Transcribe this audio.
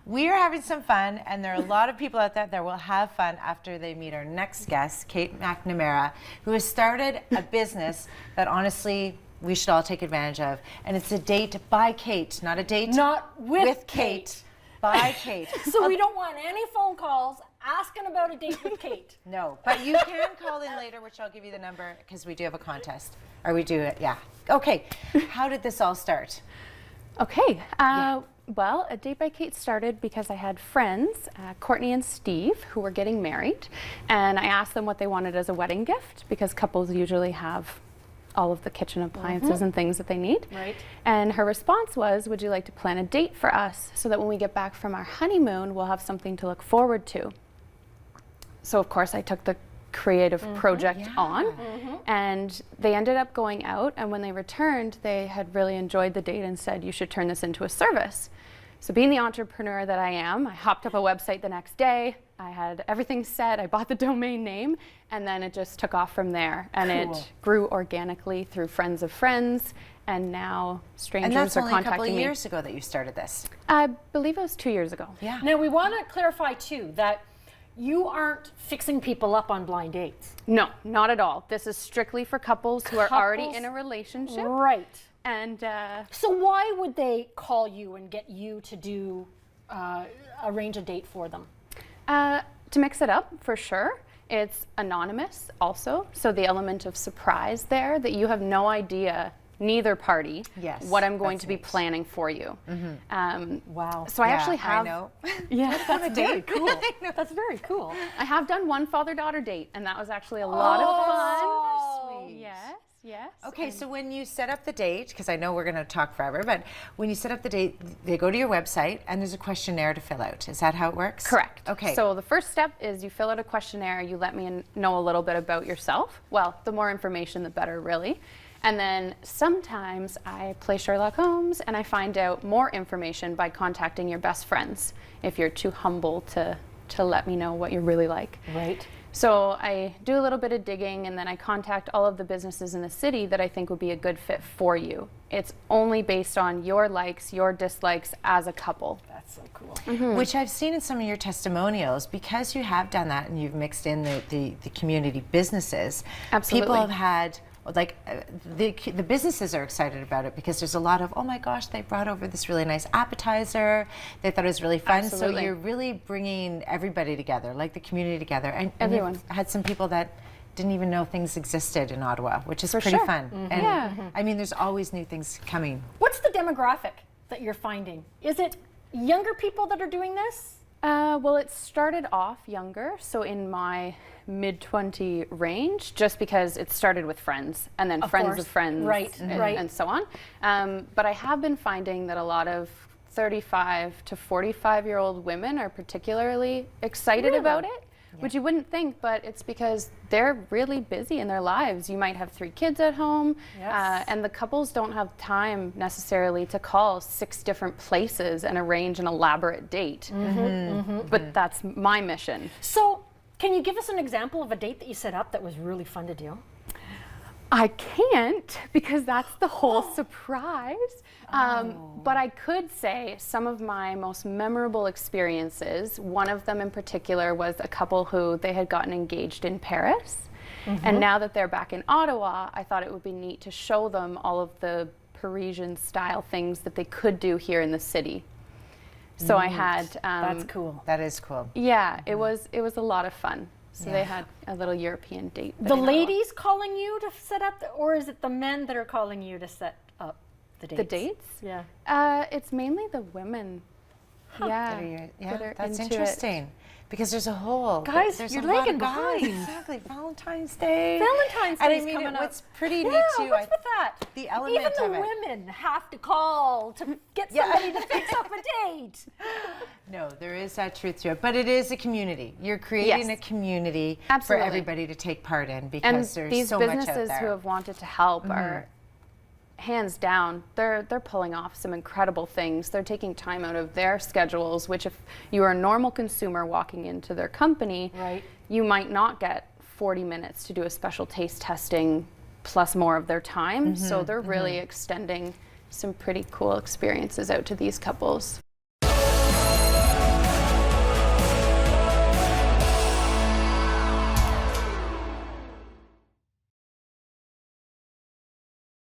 We are having some fun, and there are a lot of people out there that will have fun after they meet our next guest, Kate McNamara, who has started a business that honestly we should all take advantage of. And it's a date by Kate, not a date not with Kate. By Kate. So we don't want any phone calls asking about a date with Kate. No, but you can call in later, which I'll give you the number, because we do have a contest. Or we do it, yeah. Okay, how did this all start? Okay, well, a Date by Kate started because I had friends, Courtney and Steve, who were getting married, and I asked them what they wanted as a wedding gift, because couples usually have all of the kitchen appliances and things that they need. Right. And her response was, would you like to plan a date for us so that when we get back from our honeymoon, we'll have something to look forward to? So of course I took the creative project on, and they ended up going out, and when they returned, they had really enjoyed the date and said, you should turn this into a service. So being the entrepreneur that I am, I hopped up a website the next day. I had everything set, I bought the domain name, and then it just took off from there. And it grew organically through friends of friends, and now strangers And that's are only a couple contacting of me. years ago that you started this. I believe it was 2 years ago. Yeah. Now we want to clarify too that you aren't fixing people up on blind dates. No, not at all. This is strictly for couples who are already Couples? in a relationship. Right. And So why would they call you and get you to do arrange a date for them? to mix it up, for sure. It's anonymous also, so the element of surprise there, that you have no idea, neither party, Yes, what I'm going that's to be neat. planning for you. Wow. So I Yeah, actually have, I know. yeah, That's very cool. That's very cool. I have done one father-daughter date, and that was actually a lot of fun. Super sweet. Yes, yes. Okay, so when you set up the date, because I know we're going to talk forever, but when you set up the date, they go to your website and there's a questionnaire to fill out. Is that how it works? Correct. Okay. So the first step is you fill out a questionnaire, you let me know a little bit about yourself. Well, the more information, the better, really. And then sometimes I play Sherlock Holmes and I find out more information by contacting your best friends, if you're too humble to let me know what you're really like. Right. So I do a little bit of digging, and then I contact all of the businesses in the city that I think would be a good fit for you. It's only based on your likes, your dislikes as a couple. That's so cool. Which I've seen in some of your testimonials, because you have done that and you've mixed in the community businesses. Absolutely. People have had, like, the businesses are excited about it because there's a lot of, oh my gosh, they brought over this really nice appetizer. They thought it was really fun. Absolutely. So you're really bringing everybody together, like the community together. And Everyone. you've had some people that didn't even know things existed in Ottawa, which is For pretty sure. fun. And Yeah. I mean, there's always new things coming. What's the demographic that you're finding? Is it younger people that are doing this? Well, it started off younger, so in my mid-20 range, just because it started with friends, and then friends course. of friends, Right, right. and so on. But I have been finding that a lot of 35 to 45-year-old women are particularly excited about it, which you wouldn't think, but it's because they're really busy in their lives. You might have 3 kids at home, Yes. and the couples don't have time necessarily to call 6 different places and arrange an elaborate date. But that's my mission. So, can you give us an example of a date that you set up that was really fun to do? I can't, because that's the whole surprise. But I could say some of my most memorable experiences, one of them in particular was a couple who they had gotten engaged in Paris. And now that they're back in Ottawa, I thought it would be neat to show them all of the Parisian style things that they could do here in the city. So I had, That's cool. That is cool. yeah, it was a lot of fun. So Yeah. they had a little European date. The ladies calling you to set up, or is it the men that are calling you to set up the dates? The dates? Yeah. It's mainly the women. Yeah, That are- that are that's into it. interesting. Because there's a whole Guys, there's you're a lot of lagging guys. behind. Exactly, Valentine's Day. Valentine's And Day's I mean, coming up. what's pretty Yeah, neat too. what's with that? The element Even the of it. women have to call to get Yeah. somebody to fix up a date. No, there is that truth to it, but it is a community. You're creating Yes. a community Absolutely. for everybody to take part in And because there's these so much out businesses there. who have wanted to help are hands down, they're pulling off some incredible things. They're taking time out of their schedules, which if you are a normal consumer walking into their company, Right. you might not get 40 minutes to do a special taste testing plus more of their time. So they're really extending some pretty cool experiences out to these couples.